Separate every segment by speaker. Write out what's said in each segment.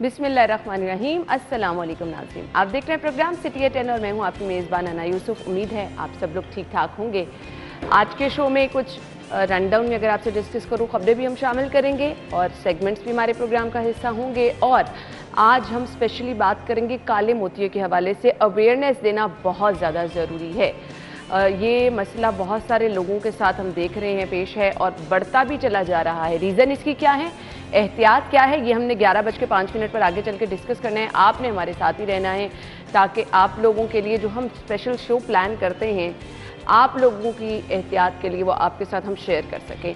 Speaker 1: बिस्मिल्लाहिर्रहमानिर्रहीम। अस्सलाम वालेकुम नाज़रीन, आप देख रहे हैं प्रोग्राम सिटी एट 10 और मैं हूं आपकी मेज़बान अना यूसुफ। उम्मीद है आप सब लोग ठीक ठाक होंगे। आज के शो में कुछ रनडाउन में अगर आपसे डिस्कस करूं, खबरें भी हम शामिल करेंगे और सेगमेंट्स भी हमारे प्रोग्राम का हिस्सा होंगे। और आज हम स्पेशली बात करेंगे काले मोतियों के हवाले से। अवेयरनेस देना बहुत ज़्यादा ज़रूरी है। ये मसला बहुत सारे लोगों के साथ हम देख रहे हैं पेश है और बढ़ता भी चला जा रहा है। रीज़न इसकी क्या है, एहतियात क्या है, ये हमने 11:05 पर आगे चल के डिस्कस करना है। आपने हमारे साथ ही रहना है ताकि आप लोगों के लिए जो हम स्पेशल शो प्लान करते हैं, आप लोगों की एहतियात के लिए वो आपके साथ हम शेयर कर सकें।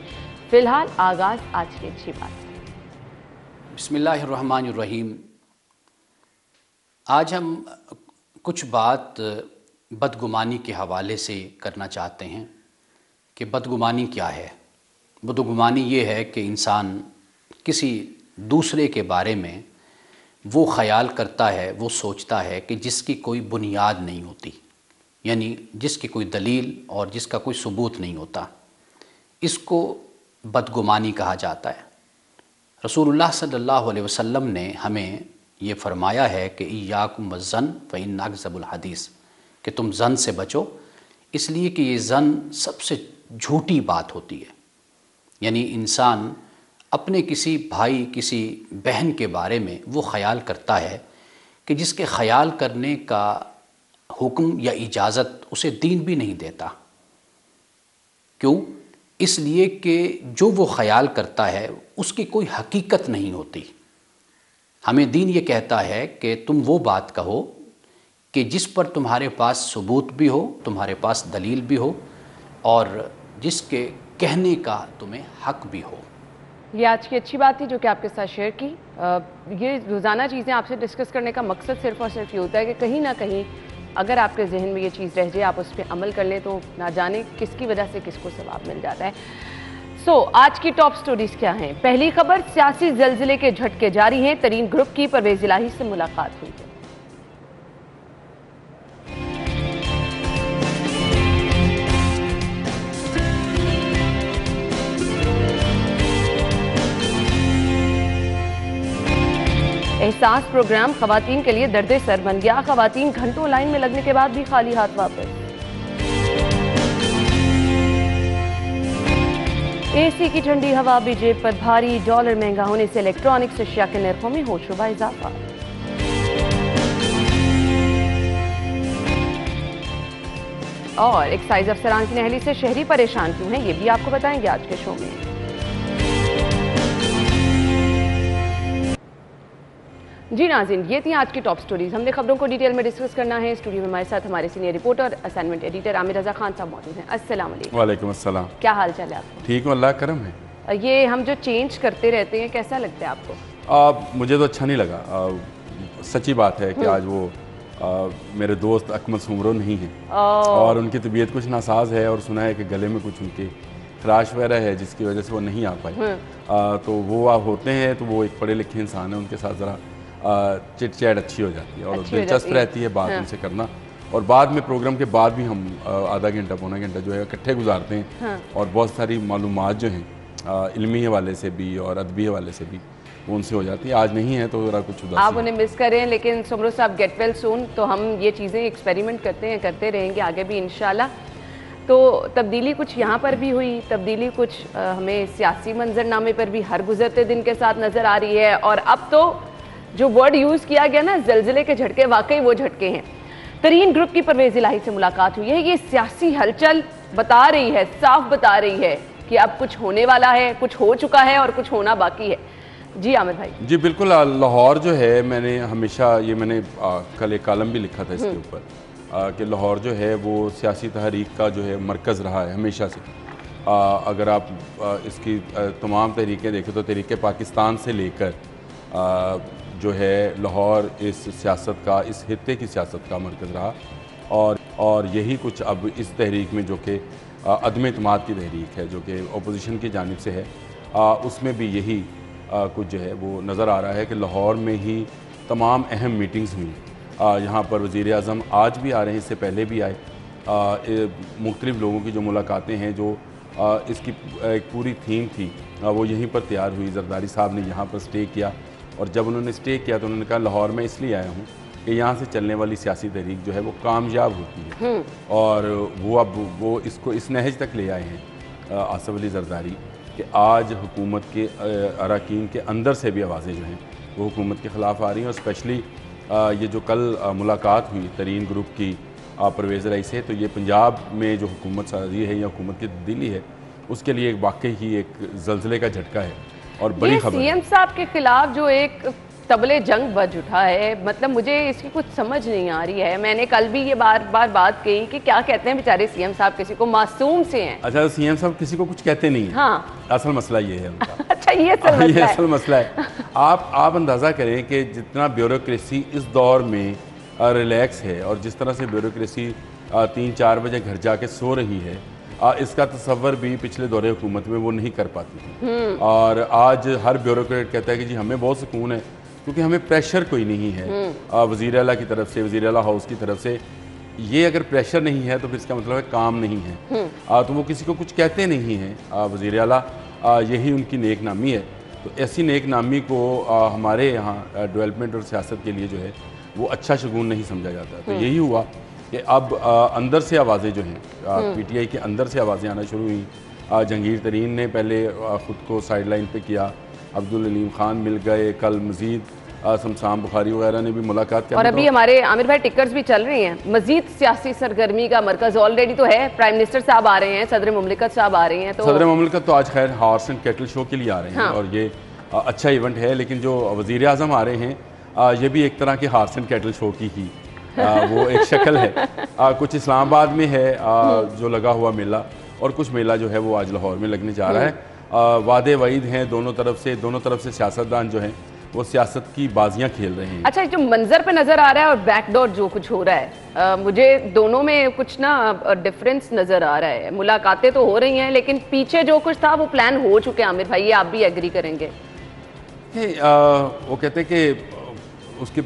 Speaker 1: फ़िलहाल आगाज़ आज की अच्छी बात से।
Speaker 2: बिस्मिल्लाहिर्रहमानिर्रहीम। आज हम कुछ बात बदगुमानी के हवाले से करना चाहते हैं कि बदगुमानी क्या है। बदगुमानी ये है कि इंसान किसी दूसरे के बारे में वो ख़याल करता है, वो सोचता है कि जिसकी कोई बुनियाद नहीं होती, यानी जिसकी कोई दलील और जिसका कोई सबूत नहीं होता, इसको बदगुमानी कहा जाता है। रसूलुल्लाह सल्लल्लाहु अलैहि वसल्लम ने हमें ये फ़रमाया है कि इय्याकुम वज़्ज़न फ़इन्ना अकज़बुल हदीस, कि तुम ज़न से बचो, इसलिए कि ये ज़न सबसे झूठी बात होती है। यानी इंसान अपने किसी भाई, किसी बहन के बारे में वो ख़याल करता है कि जिसके ख़याल करने का हुक्म या इजाज़त उसे दीन भी नहीं देता। क्यों? इसलिए कि जो वो ख़याल करता है उसकी कोई हकीकत नहीं होती। हमें दीन ये कहता है कि तुम वो बात कहो कि जिस पर तुम्हारे पास सबूत भी हो, तुम्हारे पास दलील भी हो और जिसके कहने का तुम्हें हक भी हो।
Speaker 1: ये आज की अच्छी बात थी जो कि आपके साथ शेयर की। ये रोज़ाना चीज़ें आपसे डिस्कस करने का मकसद सिर्फ़ और सिर्फ ये होता है कि कहीं ना कहीं अगर आपके जहन में ये चीज़ रह जाए, आप उस पर अमल कर लें, तो ना जाने किसकी वजह से किसको सवाब मिल जाता है। आज की टॉप स्टोरीज क्या हैं। पहली खबर, सियासी ज़लज़ले के झटके जारी हैं। तरीन ग्रुप की परवेज़ इलाही से मुलाकात हुई है। एहसास प्रोग्राम खवातीन के लिए दर्द सर बन गया। खवातीन घंटों लाइन में लगने के बाद भी खाली हाथ वापस। एसी की ठंडी हवा भी जेब पर भारी। डॉलर महंगा होने से इलेक्ट्रॉनिक्स अशिया के नरखों में होशरुबा इजाफा। और एक्साइज अफसरान की नहली से शहरी परेशान क्यों हैं, ये भी आपको बताएंगे आज के शो में। जी नाज़रीन, ये थी आज की टॉप स्टोरीज। हमने खबरों को डिटेल में डिस्कस करना है। स्टूडियो में हमारे साथ हमारे senior reporter, assignment editor Aamir Raza Khan साहब मौजूद हैं। अस्सलाम वालेकुम।
Speaker 3: वालेकुम अस्सलाम।
Speaker 1: क्या हाल चाल है आपको?
Speaker 3: ठीक हूँ, अल्लाह करम है।
Speaker 1: ये हम जो चेंज करते रहते हैं, कैसा लगता है आपको?
Speaker 3: मुझे तो अच्छा नहीं लगा। सच्ची बात है कि आज वो मेरे दोस्त अकमल सुमरो नहीं हैं और उनकी तबीयत कुछ नासाज है और सुना है कि गले में कुछ उनके खराश वगैरह है जिसकी वजह से वो नहीं आ पाए। तो वो आप होते हैं तो वो एक पढ़े लिखे इंसान है, उनके साथ ज़रा चिट चैट अच्छी हो जाती है और दिलचस्प रहती है बात उनसे करना। और बाद में प्रोग्राम के बाद भी हम आधा घंटा पौना घंटा जो है इकट्ठे गुजारते हैं और बहुत सारी मालूमात जो हैं इल्मी हवाले से भी और अदबी हवाले से भी वो उनसे हो जाती है। आज नहीं है तो ज़रा कुछ
Speaker 1: आप उन्हें मिस करें, लेकिन सुमरो साहब गेट वेल सून। तो हम ये चीज़ें एक्सपेरिमेंट करते रहेंगे आगे भी इंशाल्लाह। तो तब्दीली कुछ यहाँ पर भी हुई, तब्दीली कुछ हमें सियासी मंजरनामे पर भी हर गुजरते दिन के साथ नज़र आ रही है। और अब तो जो वर्ड यूज़ किया गया ना, ज़लज़ले के झटके, वाकई वो झटके हैं। तरीन ग्रुप की परवेज़ इलाही से मुलाकात हुई है। ये सियासी हलचल बता रही है, साफ बता रही है कि अब कुछ होने वाला है, कुछ हो चुका है और कुछ होना बाकी है। जी आमिर भाई।
Speaker 3: जी बिल्कुल। लाहौर जो है, मैंने हमेशा ये मैंने कल एक कॉलम भी लिखा था इसके ऊपर कि लाहौर जो है वो सियासी तहरीक का जो है मरकज़ रहा है हमेशा से। अगर आप इसकी तमाम तहरीकें देखें तो तहरीक पाकिस्तान से लेकर जो है लाहौर इस सियासत का, इस खित्ते की सियासत का मरकज़ रहा। और यही कुछ अब इस तहरीक में जो कि अदम एतमाद की तहरीक है, जो कि अपोजिशन की जानिब से है, उसमें भी यही कुछ जो है वो नज़र आ रहा है कि लाहौर में ही तमाम अहम मीटिंग्स हुई। यहाँ पर वज़ीर आज़म आज भी आ रहे हैं, इससे पहले भी आए। मुख्तलिफ़ लोगों की जो मुलाकातें हैं, जो इसकी एक पूरी थीम थी वो यहीं पर तैयार हुई। जरदारी साहब ने यहाँ पर स्टे किया और जब उन्होंने स्टे किया तो उन्होंने कहा लाहौर में इसलिए आया हूँ कि यहाँ से चलने वाली सियासी तहरीक जो है वो कामयाब होती है, और वो अब वो इसको इस नहज तक ले आए हैं आसिफ अली जरदारी कि आज हुकूमत के अरकान के अंदर से भी आवाज़ें जो हैं वो हुकूमत के ख़िलाफ़ आ रही हैं। और स्पेशली ये जो कल मुलाकात हुई तरीन ग्रुप की परवेज़ रईस से, तो ये पंजाब में जो हुकूमत साजी है या हुकूमत की तब्दीली है उसके लिए एक वाकई ही एक ज़लज़ले का झटका है और बड़ी खबर है।
Speaker 1: सीएम साहब के खिलाफ जो एक तबले जंग बज उठा है, मतलब मुझे इसकी कुछ समझ नहीं आ रही है। मैंने कल भी ये बार बार बात कही कि क्या कहते हैं बेचारे सीएम साहब, किसी को मासूम से हैं।
Speaker 3: अच्छा, सीएम साहब किसी को कुछ कहते नहीं है।
Speaker 1: हाँ,
Speaker 3: असल मसला ये है उनका।
Speaker 1: अच्छा, ये असल
Speaker 3: मसला है। आप अंदाज़ा करें कि जितना ब्यूरोक्रेसी इस दौर में रिलैक्स है और जिस तरह से ब्यूरोक्रेसी 3-4 बजे घर जाके सो रही है, इसका तसव्वुर भी पिछले दौरे हुकूमत में वो नहीं कर पाती थी। और आज हर ब्यूरोक्रेट कहता है कि जी हमें बहुत सुकून है क्योंकि हमें प्रेशर कोई नहीं है वज़ीर आला की तरफ से, वज़ीर आला हाउस की तरफ से। ये अगर प्रेशर नहीं है तो फिर इसका मतलब है काम नहीं है। तो वो किसी को कुछ कहते नहीं हैं वज़ीर आला, यही उनकी नेक नामी है। तो ऐसी नेक नामी को हमारे यहाँ डेवलपमेंट और सियासत के लिए जो है वो अच्छा शगुन नहीं समझा जाता। तो यही हुआ कि अब अंदर से आवाज़ें जो हैं पीटीआई के अंदर से आवाज़ें आना शुरू हुई। जहांगीर तरीन ने पहले ख़ुद को साइड लाइन पर किया, अब्दुल अलीम खान मिल गए, कल मज़ीद शमशान बुखारी वगैरह ने भी मुलाकात की।
Speaker 1: और अभी हमारे आमिर भाई टिकट्स भी चल रही हैं। मजीद सियासी सरगर्मी का मरकज़ ऑलरेडी तो है, प्राइम मिनिस्टर साहब आ रहे हैं, सदर मुमलिकत साहब आ रहे हैं। तो
Speaker 3: सदर मुमलिकत तो आज खैर हॉर्स एंड कैटल शो के लिए आ रहे हैं। हाँ। और ये अच्छा इवेंट है, लेकिन जो वज़ीर आज़म आ रहे हैं ये भी एक तरह के हॉर्स एंड कैटल शो की ही वो एक शक्ल है। कुछ इस्लामाबाद में है जो लगा हुआ मेला, और कुछ मेला जो है वो आज लाहौर में लगने जा रहा है। वादे वईद हैं दोनों तरफ से सियासतदान जो हैं वो सियासत की बाजियां खेल रहे हैं।
Speaker 1: अच्छा, जो मंजर पे नजर आ रहा है और बैकडोर जो कुछ हो रहा है, मुझे दोनों में कुछ ना डिफरेंस नजर आ रहा है। मुलाकातें तो हो रही हैं लेकिन पीछे जो कुछ था वो प्लान हो चुके हैं। आमिर भाई, ये आप भी एग्री करेंगे?
Speaker 3: वो कहते हैं कि उसके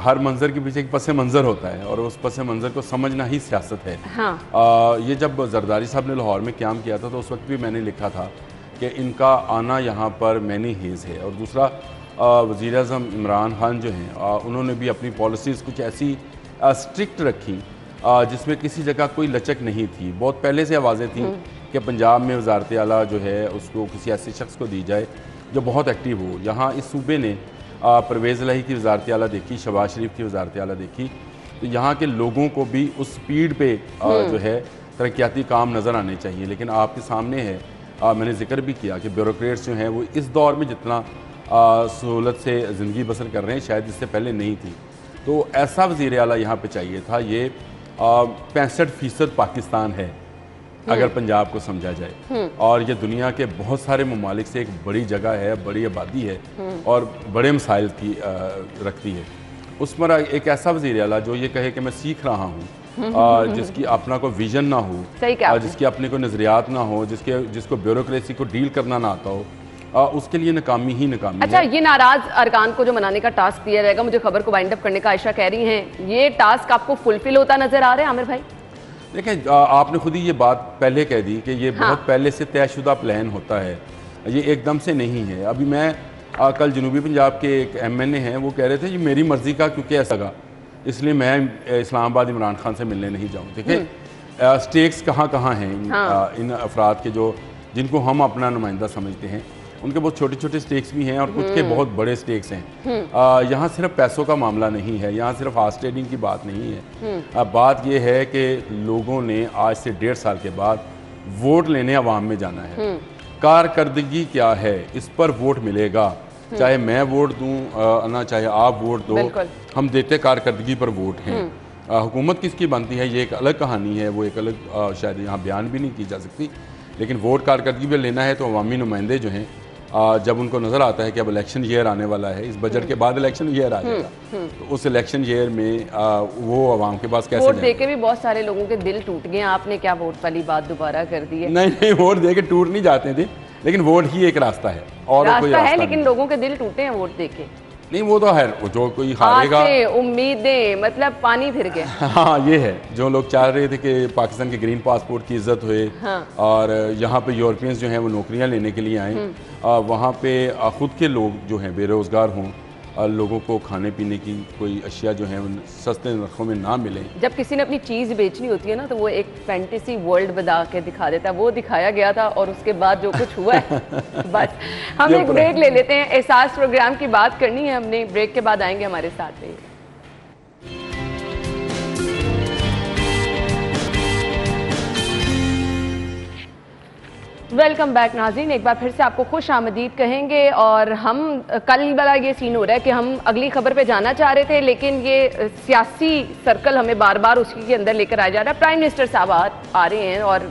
Speaker 3: हर मंजर के पीछे एक पस मंज़र होता है और उस पस मंज़र को समझना ही सियासत है।
Speaker 1: हाँ।
Speaker 3: ये जब जरदारी साहब ने लाहौर में क़याम किया था तो उस वक्त भी मैंने लिखा था कि इनका आना यहाँ पर मैनी हेज़ है। और दूसरा, वज़ीर आज़म इमरान खान जो हैं उन्होंने भी अपनी पॉलिसीज़ कुछ ऐसी स्ट्रिक्ट रखी जिसमें किसी जगह कोई लचक नहीं थी। बहुत पहले से आवाज़ें थी कि पंजाब में वज़ारत आला जो है उसको किसी ऐसे शख्स को दी जाए जो बहुत एक्टिव हो। यहाँ इस सूबे ने परवेज़ इलाही की वज़ारत आला देखी, शहबाज शरीफ की वज़ारत आला देखी, तो यहाँ के लोगों को भी उस स्पीड पे जो है तरक्याती काम नज़र आने चाहिए। लेकिन आपके सामने है, मैंने जिक्र भी किया कि ब्यूरोक्रेट्स जो हैं वो इस दौर में जितना सहूलत से ज़िंदगी बसर कर रहे हैं शायद इससे पहले नहीं थी। तो ऐसा वज़ीर आला यहाँ पे चाहिए था। ये 65% पाकिस्तान है अगर पंजाब को समझा जाए, और ये दुनिया के बहुत सारे ममालिक से एक बड़ी जगह है, बड़ी आबादी है और बड़े मसाइल की रखती है। उस पर एक ऐसा वज़ीर आला जो ये कहे कि मैं सीख रहा हूँ, जिसकी अपना कोई विजन ना हो, जिसकी अपने को नज़रियात ना हो, जिसको ब्यूरोक्रेसी को डील करना ना आता हो, उसके लिए नाकामी ही नाकामी।
Speaker 1: अच्छा, ये नाराज अरकान को जो मनाने का टास्क दिया जाएगा, मुझे खबर को वाइंड अप करने का आयशा कह रही हैं, ये टास्क आपको फुलफिल होता नजर आ रहा है आमिर भाई?
Speaker 3: देखिए, आपने खुद ही ये बात पहले कह दी कि ये बहुत पहले से तयशुदा प्लान होता है, ये एकदम से नहीं है। अभी मैं कल जनूबी पंजाब के एक MNA हैं, वो कह रहे थे ये मेरी मर्ज़ी का क्योंकि ऐसा लगा इसलिए मैं इस्लामाबाद इमरान खान से मिलने नहीं जाऊँ। देखिए, स्टेक्स कहाँ कहाँ हैं इन अफराद के जो जिनको हम अपना नुमाइंदा समझते हैं, उनके बहुत छोटे छोटे स्टेक्स भी हैं और खुद के बहुत बड़े स्टेक्स हैं। यहाँ सिर्फ पैसों का मामला नहीं है, यहाँ सिर्फ हार्स ट्रेडिंग की बात नहीं है। बात यह है कि लोगों ने आज से 1.5 साल के बाद वोट लेने अवाम में जाना है। कारकर्दगी क्या है, इस पर वोट मिलेगा, चाहे मैं वोट दूँ ना चाहे आप वोट दो, हम देते कारकर्दगी पर वोट हैं। हुकूमत किसकी बनती है ये एक अलग कहानी है, वो एक अलग शायद यहाँ बयान भी नहीं की जा सकती। लेकिन वोट कारकर्दगी पर लेना है तो अवामी नुमाइंदे जो हैं, जब उनको नज़र आता है कि अब इलेक्शन ईयर आने वाला है, इस बजट के बाद इलेक्शन ईयर आ जाएगा, तो उस इलेक्शन ईयर में वो आवाम के पास कैसे
Speaker 1: वोट देके भी बहुत सारे लोगों के दिल टूट गए। आपने क्या वोट वाली बात दोबारा कर दी है?
Speaker 3: नहीं, वोट दे के टूट नहीं जाते थे, लेकिन वोट ही एक रास्ता है और कोई रास्ता
Speaker 1: है, लेकिन लोगों के दिल टूटे हैं वोट देके।
Speaker 3: नहीं, वो तो है, जो कोई हारेगा,
Speaker 1: उम्मीदें मतलब पानी फिर गए।
Speaker 3: हाँ, ये है, जो लोग चाह रहे थे कि पाकिस्तान के ग्रीन पासपोर्ट की इज्जत हुए, और यहाँ पे यूरोपियंस जो हैं वो नौकरियाँ लेने के लिए आएँ, वहाँ पे ख़ुद के लोग जो हैं बेरोज़गार हों, लोगों को खाने पीने की कोई अशिया जो है सस्ते नरखों में ना मिले।
Speaker 1: जब किसी ने अपनी चीज़ बेचनी होती है ना तो वो एक फैंटेसी वर्ल्ड बना के दिखा देता है, वो दिखाया गया था और उसके बाद जो कुछ हुआ है बस। हम एक ब्रेक ले लेते हैं, एहसास प्रोग्राम की बात करनी है हमने, ब्रेक के बाद आएंगे हमारे साथ में। वेलकम बैक नाज़रीन, एक बार फिर से आपको खुश आमदीद कहेंगे। और हम कल वाला ये सीन हो रहा है कि हम अगली खबर पे जाना चाह रहे थे, लेकिन ये सियासी सर्कल हमें बार बार उसी के अंदर लेकर आ जा रहा है। प्राइम मिनिस्टर साहब आ रहे हैं और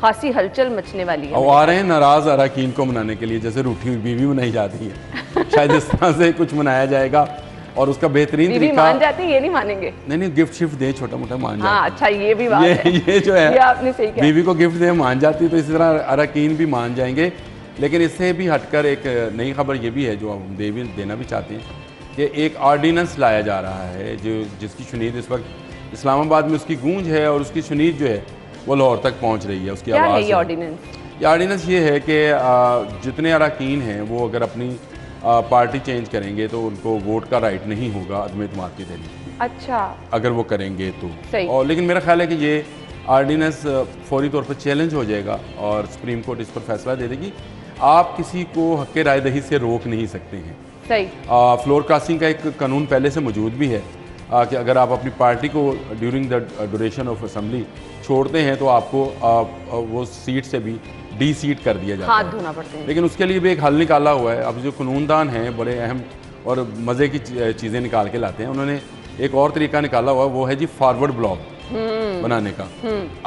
Speaker 1: खासी हलचल मचने वाली है।
Speaker 3: वो आ रहे हैं नाराज अरकान को मनाने के लिए, जैसे रूठी हुई बीवी मनाई जाती है शायद इस तरह से कुछ मनाया जाएगा और उसका बेहतरीन तरीका।
Speaker 1: मान जाती है, ये नहीं मानेंगे?
Speaker 3: नहीं, गिफ्ट शिफ्ट दे, छोटा मोटा मान जाती।
Speaker 1: हाँ, अच्छा, ये भी बात है।
Speaker 3: ये जो है,
Speaker 1: ये आपने सही कहा।
Speaker 3: बीवी को गिफ्ट दे मान जाती, तो इसी तरह अरकान भी मान जाएंगे। लेकिन इससे भी हटकर एक नई खबर ये भी है जो हम देना भी चाहते हैं कि एक ऑर्डिनेंस लाया जा रहा है जिसकी शुनीद इस वक्त इस्लामाबाद में उसकी गूंज है और उसकी शुनीद जो है वो लाहौर तक पहुँच रही है। उसकी आवाज़। ये ऑर्डिनेंस ये है कि जितने अरकान हैं वो अगर अपनी पार्टी चेंज करेंगे तो उनको वोट का राइट नहीं होगा अदम एतमाद के जरिए।
Speaker 1: अच्छा, अगर
Speaker 3: वो करेंगे तो। और लेकिन मेरा ख्याल है कि ये ऑर्डिनेंस फौरी तौर पर चैलेंज हो जाएगा और सुप्रीम कोर्ट इस पर फैसला दे देगी। आप किसी को हक़ राय दही से रोक नहीं सकते हैं।
Speaker 1: सही।
Speaker 3: फ्लोर क्रॉसिंग का एक कानून पहले से मौजूद भी है कि अगर आप अपनी पार्टी को during the duration of assembly छोड़ते हैं तो आपको वो सीट से भी डी सीट कर दिया जाता है,
Speaker 1: हाथ धोना पड़ते हैं।
Speaker 3: लेकिन उसके लिए भी एक हल निकाला हुआ है। अब जो कानूनदान हैं बड़े अहम और मज़े की चीज़ें निकाल के लाते हैं। उन्होंने एक और तरीका निकाला हुआ है, वो है जी फॉरवर्ड ब्लॉक बनाने का।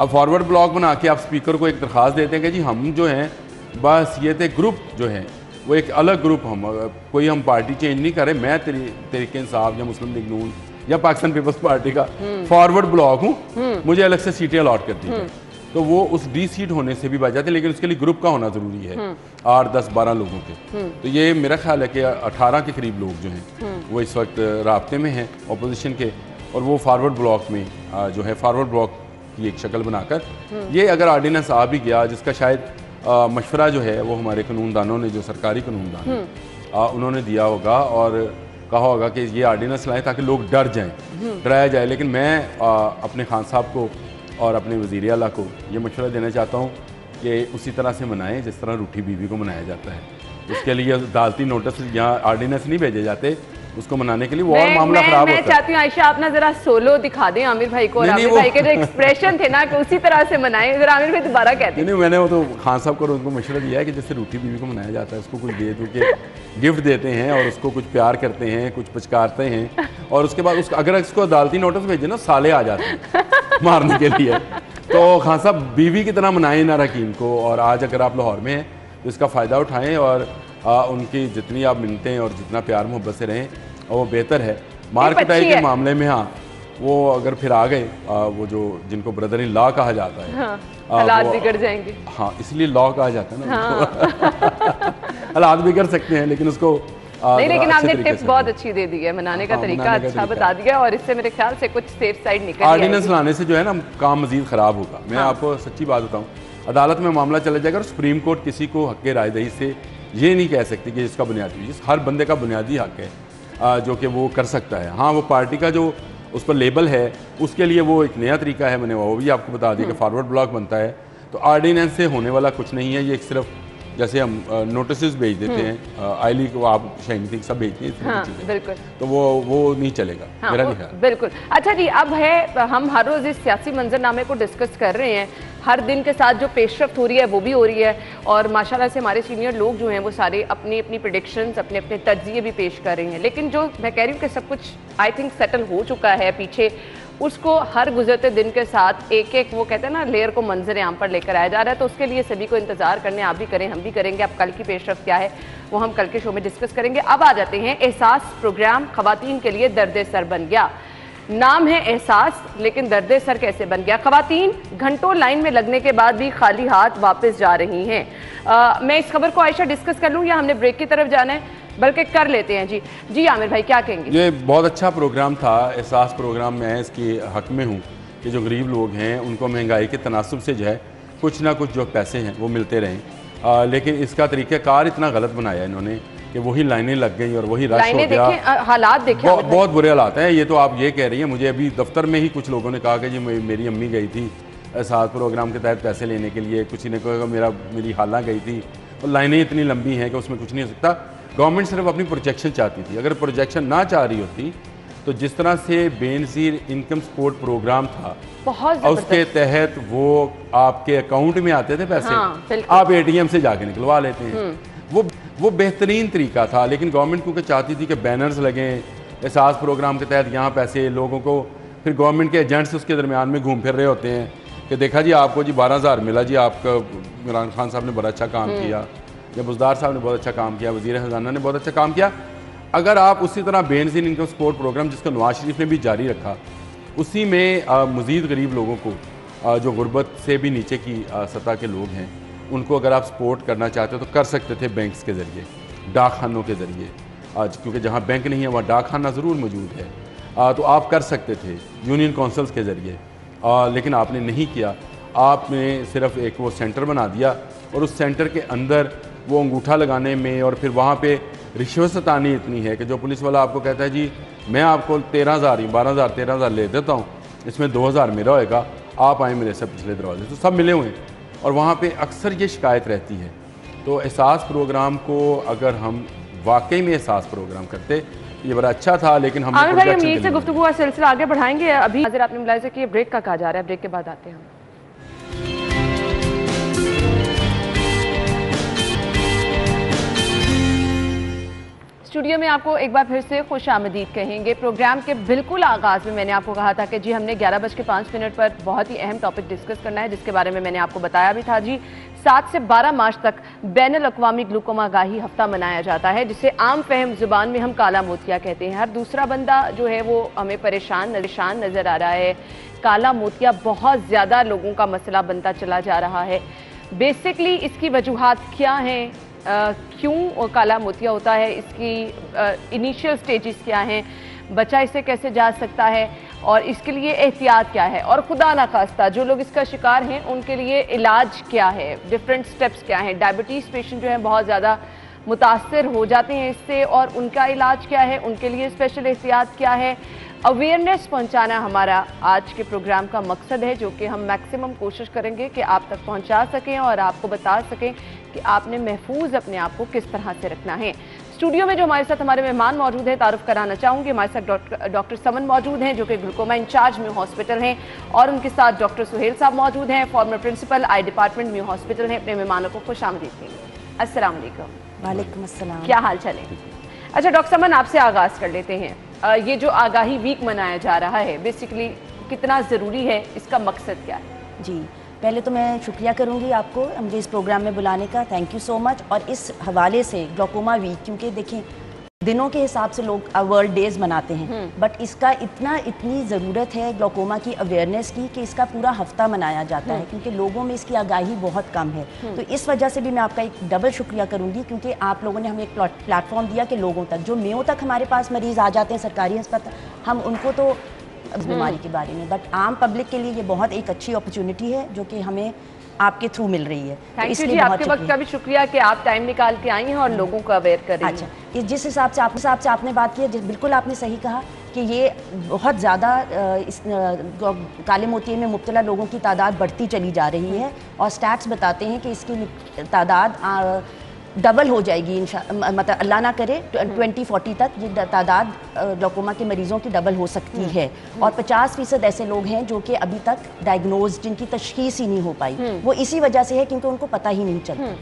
Speaker 3: अब फॉरवर्ड ब्लॉक बना के आप स्पीकर को एक दरख्वास्त देते हैं कि जी हम जो हैं बस ये थे ग्रुप जो है वो एक अलग ग्रुप, कोई हम पार्टी चेंज नहीं कर रहे, मैं तरीके इंसाफ या मुस्लिम लीग नून या पाकिस्तान पीपल्स पार्टी का फॉरवर्ड ब्लॉक हूँ, मुझे अलग से सीटें अलॉट कर दी जाए। तो वो उस डी सीट होने से भी बच जाते हैं, लेकिन उसके लिए ग्रुप का होना ज़रूरी है 8, 10, 12 लोगों के। तो ये मेरा ख्याल है कि 18 के करीब लोग जो हैं वो इस वक्त राब्ते में हैं अपोजिशन के, और वो फॉरवर्ड ब्लॉक में जो है फॉरवर्ड ब्लॉक की एक शक्ल बनाकर ये अगर ऑर्डिनेंस आ भी गया, जिसका शायद मशवरा जो है वो हमारे कानूनदानों ने, जो सरकारी कानूनदान उन्होंने दिया होगा और कहा होगा कि ये ऑर्डिनेंस लाएँ ताकि लोग डर जाएँ, डराया जाए। लेकिन मैं अपने खान साहब को और अपने वज़ीर आला को ये मशवरा देना चाहता हूँ कि उसी तरह से मनाएं जिस तरह रूठी बीवी को मनाया जाता है। उसके लिए अदालती नोटिस या ऑर्डिनेंस नहीं भेजे जाते उसको मनाने के लिए, वो और मामला खराब होता है।
Speaker 1: मैं चाहती हूँ आयशा आप ना जरा सोलो दिखा दें आमिर भाई को, और आमिर भाई के जो एक्सप्रेशन थे ना कि उसी तरह से मनाएं। जरा आमिर भाई दोबारा कहते हैं।
Speaker 3: नहीं, मैंने वो तो खान साहब को उनको मशवरा दिया है कि जैसे रूठी बीवी को मनाया जाता है उसको कुछ दे दो के गिफ्ट देते हैं और उसको कुछ प्यार करते हैं, कुछ पचकारते हैं, और उसके बाद अगर उसको अदालती नोटिस भेजे ना साले आ जाते हैं मारने के लिए। तो खान साहब बीवी की तरह मनाएं ना अरकान को, और आज अगर आप लाहौर में हैं तो इसका फ़ायदा उठाएं और उनकी जितनी आप मिलते और जितना प्यार मोहब्बत से रहें वो बेहतर है। मार्केटाई के मामले में हाँ वो अगर फिर आ गए वो जो जिनको ब्रदर इन लॉ कहा जाता है,
Speaker 1: हाँ, हालात बिगड़ जाएंगे।
Speaker 3: हाँ, इसलिए लॉ कहा जाता है ना, हाँ। हालात बिगड़ सकते हैं लेकिन उसको
Speaker 1: नहीं, लेकिन आपने टिप्स बहुत अच्छी दे दी है, मनाने का तरीका अच्छा बता दिया, और इससे मेरे ख्याल से कुछ सेफ साइड निकल आएगी।
Speaker 3: ऑर्डिनेंस लाने से जो है ना काम मजीद ख़राब होगा। मैं आपको सच्ची बात बताऊँ, अदालत में मामला चला जाएगा और सुप्रीम कोर्ट किसी को हक़ राय दही से ये नहीं कह सकती कि इसका बुनियादी, हर बंदे का बुनियादी हक़ है जो कि वो कर सकता है। हाँ, वो पार्टी का जो उस पर लेबल है उसके लिए वो एक नया तरीका है, मैंने वो भी आपको बता दिया कि फॉरवर्ड ब्लॉक बनता है। तो ऑर्डिनेंस से होने वाला कुछ नहीं है, ये एक सिर्फ जैसे हम नोटिस भेज देते हैं आईली को, आप शाइन सब भेजते हैं,
Speaker 1: हाँ, बिल्कुल,
Speaker 3: तो वो नहीं चलेगा।
Speaker 1: हाँ,
Speaker 3: मेरा नहीं ख्याल।
Speaker 1: बिल्कुल। अच्छा जी, अब है हम हर रोज़ इस सियासी मंजरनामे को डिस्कस कर रहे हैं, हर दिन के साथ जो पेशरफ्त हो रही है वो भी हो रही है, और माशाल्लाह से हमारे सीनियर लोग जो हैं वो सारे अपनी अपनी प्रेडिक्शंस, अपने अपने तज्जिए भी पेश कर रहे हैं। लेकिन जो मैं कह रही हूँ कि सब कुछ आई थिंक सेटल हो चुका है पीछे, उसको हर गुजरते दिन के साथ एक एक वो कहते हैं ना लेयर को मंजर आम पर लेकर आया जा रहा है। तो उसके लिए सभी को इंतजार करने, आप भी करें, हम भी करेंगे। अब कल की पेशरफ्त क्या है वो हम कल के शो में डिस्कस करेंगे। अब आ जाते हैं एहसास प्रोग्राम खवातीन के लिए दर्द सर बन गया। नाम है एहसास, लेकिन दर्द सर कैसे बन गया? खवातीन घंटों लाइन में लगने के बाद भी खाली हाथ वापस जा रही हैं। मैं इस खबर को आयशा डिस्कस कर लूँ या हमने ब्रेक की तरफ जाना है? बल्कि कर लेते हैं। जी आमिर भाई क्या कहेंगे?
Speaker 3: ये बहुत अच्छा प्रोग्राम था, एहसास प्रोग्राम। मैं इसके हक में हूँ कि जो गरीब लोग हैं उनको महंगाई के तनासुब से जो है कुछ ना कुछ जो पैसे हैं वो मिलते रहें, लेकिन इसका तरीक़ाकार इतना गलत बनाया इन्होंने कि वही लाइनें लग गई और वही रश हो
Speaker 1: लाइनें
Speaker 3: गया।
Speaker 1: देखें, हालात देखें।
Speaker 3: बहुत बुरे हालात हैं। ये तो आप ये कह रही हैं, मुझे अभी दफ्तर में ही कुछ लोगों ने कहा कि जी मेरी अम्मी गई थी एहसास प्रोग्राम के तहत पैसे लेने के लिए, किसी ने कहा मेरी खाला गई थी, और लाइनें इतनी लंबी हैं कि उसमें कुछ नहीं हो सकता। गवर्नमेंट सिर्फ अपनी प्रोजेक्शन चाहती थी। अगर प्रोजेक्शन ना चाह रही होती तो जिस तरह से बेनज़ीर इनकम सपोर्ट प्रोग्राम था,
Speaker 1: बहुत
Speaker 3: उसके तहत वो आपके अकाउंट में आते थे पैसे,
Speaker 1: हाँ,
Speaker 3: आप ATM से जाके निकलवा लेते हैं। वो बेहतरीन तरीका था। लेकिन गवर्नमेंट क्योंकि चाहती थी कि बैनर्स लगें एहसास प्रोग्राम के तहत, यहाँ पैसे लोगों को, फिर गवर्नमेंट के एजेंट्स उसके दरमियान में घूम फिर रहे होते हैं कि देखा जी आपको जी 12,000 मिला जी, आपका इमरान खान साहब ने बहुत अच्छा काम किया, या बुज़दार साहब ने बहुत अच्छा काम किया, वज़ीर ख़ज़ाना ने बहुत अच्छा काम किया। अगर आप उसी तरह बेनज़ीर इनकम सपोर्ट प्रोग्राम जिसका नवाज शरीफ ने भी जारी रखा, उसी में मज़ीद गरीब लोगों को जो गुर्बत से भी नीचे की सतह के लोग हैं, उनको अगर आप सपोर्ट करना चाहते हो तो कर सकते थे बैंक्स के ज़रिए, डाक खानों के ज़रिए। आज क्योंकि जहाँ बैंक नहीं है वहाँ डाक खाना ज़रूर मौजूद है, तो आप कर सकते थे यूनियन काउंसिल्स के ज़रिए, लेकिन आपने नहीं किया। आपने सिर्फ एक वो सेंटर बना दिया और उस सेंटर के अंदर वो अंगूठा लगाने में और फिर वहाँ पे रिश्वत सतानी इतनी है कि जो पुलिस वाला आपको कहता है जी मैं आपको 13,000 12,000 13,000 ले देता हूँ, इसमें 2,000 मेरा होएगा, आप आए मेरे से पिछले दरवाजे, तो सब मिले हुए हैं। और वहाँ पे अक्सर ये शिकायत रहती है। तो एहसास प्रोग्राम को अगर हम वाकई में एहसास प्रोग्राम करते, ये बड़ा अच्छा था, लेकिन हम
Speaker 1: आमिर भाई, हम यहीं से गुफ्तगू का सिलसिला आगे बढ़ाएंगे। अभी हाजिर आपने मुलाहिज़ा कि ब्रेक का कहा जा रहा है, ब्रेक के बाद आते हैं हम। स्टूडियो में आपको एक बार फिर से खुश आमदीद कहेंगे। प्रोग्राम के बिल्कुल आगाज़ में मैंने आपको कहा था कि जी हमने 11:05 पर बहुत ही अहम टॉपिक डिस्कस करना है, जिसके बारे में मैंने आपको बताया भी था। जी 7 से 12 मार्च तक बैनुल अक़वामी ग्लूकोमा गाही हफ्ता मनाया जाता है, जिसे आम फहम जुबान में हम काला मोतिया कहते हैं। हर दूसरा बंदा जो है वो हमें परेशान नज़र आ रहा है। काला मोतिया बहुत ज़्यादा लोगों का मसला बनता चला जा रहा है। बेसिकली इसकी वजूहात क्या हैं, क्यों काला मोतिया होता है, इसकी इनिशियल स्टेजेस क्या हैं, बच्चा इससे कैसे जा सकता है और इसके लिए एहतियात क्या है, और खुदा ना खास्ता जो लोग इसका शिकार हैं उनके लिए इलाज क्या है, डिफरेंट स्टेप्स क्या हैं। डायबिटीज़ पेशेंट जो है बहुत ज़्यादा मुतासर हो जाते हैं इससे, और उनका इलाज क्या है, उनके लिए स्पेशल एहतियात क्या है। अवेयरनेस पहुंचाना हमारा आज के प्रोग्राम का मकसद है, जो कि हम मैक्सिमम कोशिश करेंगे कि आप तक पहुंचा सकें और आपको बता सकें कि आपने महफूज अपने आप को किस तरह से रखना है। स्टूडियो में जो हमारे साथ हमारे मेहमान मौजूद हैं, तारुफ कराना चाहूँगी। हमारे साथ डॉक्टर समन मौजूद हैं, जो कि ग्लूकोमा इंचार्ज म्यू हॉस्पिटल हैं, और उनके साथ डॉक्टर सुहेल साहब मौजूद हैं, फॉर्मर प्रिंसिपल आई डिपार्टमेंट म्यू हॉस्पिटल हैं। अपने मेहमानों को खुशामदीद कहेंगे। अस्सलाम वालेकुम।
Speaker 4: वालेकुम अस्सलाम।
Speaker 1: क्या हाल चाल है? अच्छा डॉक्टर समन, आपसे आगाज़ कर लेते हैं। ये जो आगाही वीक मनाया जा रहा है, बेसिकली कितना ज़रूरी है, इसका मकसद क्या है?
Speaker 4: जी, पहले तो मैं शुक्रिया करूंगी आपको मुझे इस प्रोग्राम में बुलाने का, थैंक यू सो मच। और इस हवाले से ग्लूकोमा वीक, क्योंकि देखें दिनों के हिसाब से लोग वर्ल्ड डेज मनाते हैं, बट इसका इतनी ज़रूरत है ग्लूकोमा की अवेयरनेस की कि इसका पूरा हफ्ता मनाया जाता है, क्योंकि लोगों में इसकी आगाही बहुत कम है। तो इस वजह से भी मैं आपका एक डबल शुक्रिया करूंगी, क्योंकि आप लोगों ने हमें एक प्लेटफॉर्म दिया कि लोगों तक, जो मेयों तक हमारे पास मरीज़ आ जाते हैं सरकारी अस्पताल, हम उनको तो इस बीमारी के बारे में, बट आम पब्लिक के लिए ये बहुत एक अच्छी अपॉर्चुनिटी है जो कि हमें आपके थ्रू मिल रही है।
Speaker 1: थैंक यू जी, आपके वक्त का भी शुक्रिया कि आप टाइम निकाल के आई हैं और लोगों को अवेयर कर रही हैं।
Speaker 4: अच्छा, जिस हिसाब से आपने बात की, बिल्कुल आपने सही कहा कि ये बहुत ज़्यादा इस काले मोतिये में मुब्तला लोगों की तादाद बढ़ती चली जा रही है, और स्टैट्स बताते हैं कि इसकी तादाद डबल हो जाएगी मतलब अल्लाह ना करे 2040 तक ये तादाद ग्लूकोमा के मरीज़ों की डबल हो सकती है। और 50% ऐसे लोग हैं जो कि अभी तक डायग्नोज, जिनकी तशखीस ही नहीं हो पाई, वो इसी वजह से है क्योंकि उनको पता ही नहीं चलता।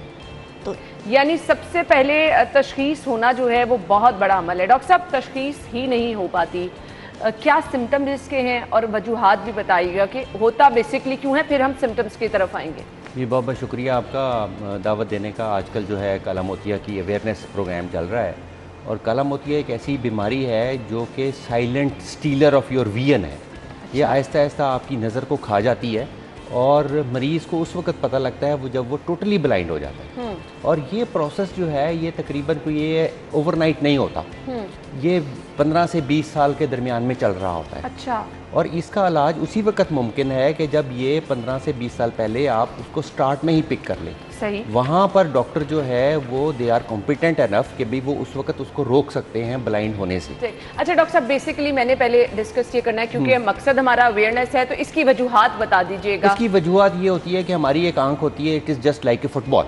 Speaker 1: तो यानी सबसे पहले तशखीस होना जो है वो बहुत बड़ा अमल है। डॉक्टर साहब, तशखीस ही नहीं हो पाती, क्या सिम्टम्स इसके हैं और वजूहात भी बताइएगा कि होता बेसिकली क्यों है, फिर हम सिम्टम्स की तरफ आएंगे।
Speaker 5: जी बहुत बहुत शुक्रिया आपका दावत देने का। आजकल जो है काला मोतिया की अवेयरनेस प्रोग्राम चल रहा है, और काला मोतिया एक ऐसी बीमारी है जो कि silent stealer of your vision है। ये आहिस्ता आहिस्ता आपकी नज़र को खा जाती है, और मरीज़ को उस वक्त पता लगता है जब वो टोटली ब्लाइंड हो जाता है। और ये प्रोसेस जो है ये तकरीबन कोई ये ओवरनाइट नहीं होता, ये 15 से 20 साल के दरमियान में चल रहा होता है।
Speaker 1: अच्छा।
Speaker 5: और इसका इलाज उसी वक्त मुमकिन है कि जब ये 15 से 20 साल पहले आप उसको स्टार्ट में ही पिक कर लें।
Speaker 1: सही।
Speaker 5: वहाँ पर डॉक्टर जो है वो दे आर कॉम्पिटेंट एनफ कि भी वो उस वक्त उसको रोक सकते हैं ब्लाइंड होने से।
Speaker 1: अच्छा डॉक्टर साहब, बेसिकली मैंने पहले डिस्कस ये करना है क्योंकि मकसद हमारा अवेयरनेस है, तो इसकी वजूहात बता दीजिएगा।
Speaker 5: इसकी वजूहात ये होती है कि हमारी एक आंख होती है, it is just like a football.